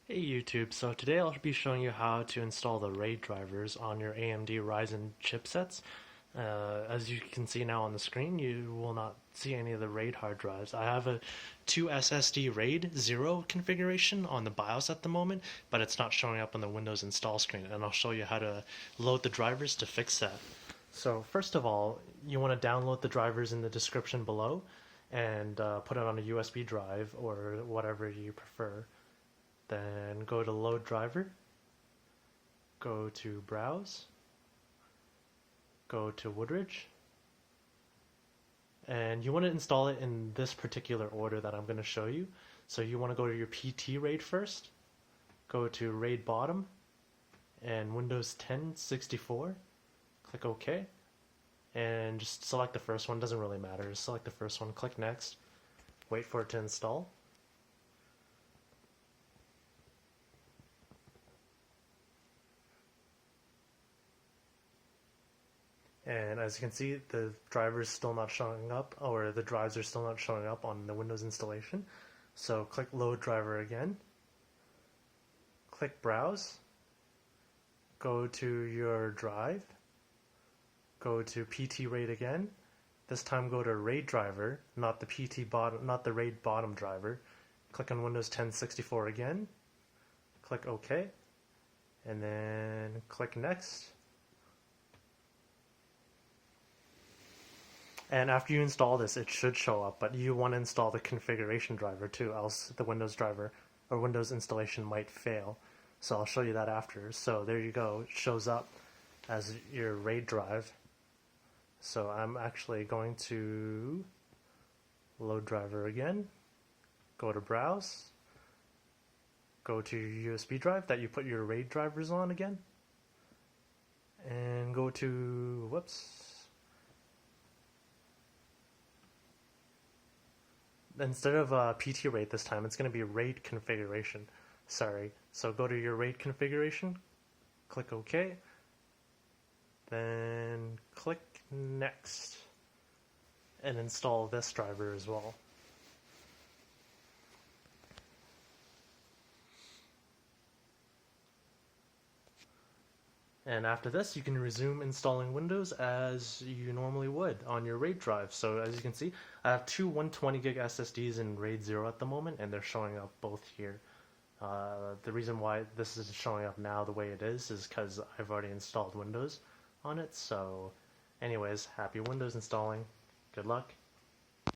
Hey YouTube, so today I'll be showing you how to install the RAID drivers on your AMD Ryzen chipsets. As you can see now on the screen, you will not see any of the RAID hard drives. I have a 2 SSD RAID 0 configuration on the BIOS at the moment, but it's not showing up on the Windows install screen, and I'll show you how to load the drivers to fix that. So first of all, you want to download the drivers in the description below and put it on a USB drive or whatever you prefer. Then go to load driver, go to browse, go to Woodridge, and you want to install it in this particular order that I'm going to show you. So you want to go to your PT RAID first, go to RAID bottom, and Windows 10 64, click OK, and just select the first one, doesn't really matter, just select the first one, click next, wait for it to install. And as you can see, the driver's still not showing up, or the drives are still not showing up on the Windows installation. So click load driver again, click browse, go to your drive, go to PT RAID again. This time go to RAID driver, not the PT bottom, not the RAID bottom driver. Click on Windows 10 64 again, click OK, and then click next. And after you install this, it should show up, but you want to install the configuration driver too, else the Windows driver or Windows installation might fail. So I'll show you that after. So there you go, it shows up as your RAID drive. So I'm actually going to load driver again, go to browse, go to your USB drive that you put your RAID drivers on again, and go to, whoops, instead of PT RAID this time, it's going to be RAID configuration. Sorry. So go to your RAID configuration, click OK, then click Next, and install this driver as well. And after this, you can resume installing Windows as you normally would on your RAID drive. So as you can see, I have two 120 gig SSDs in RAID 0 at the moment, and they're showing up both here. The reason why this is showing up now the way it is because I've already installed Windows on it. So anyways, happy Windows installing. Good luck.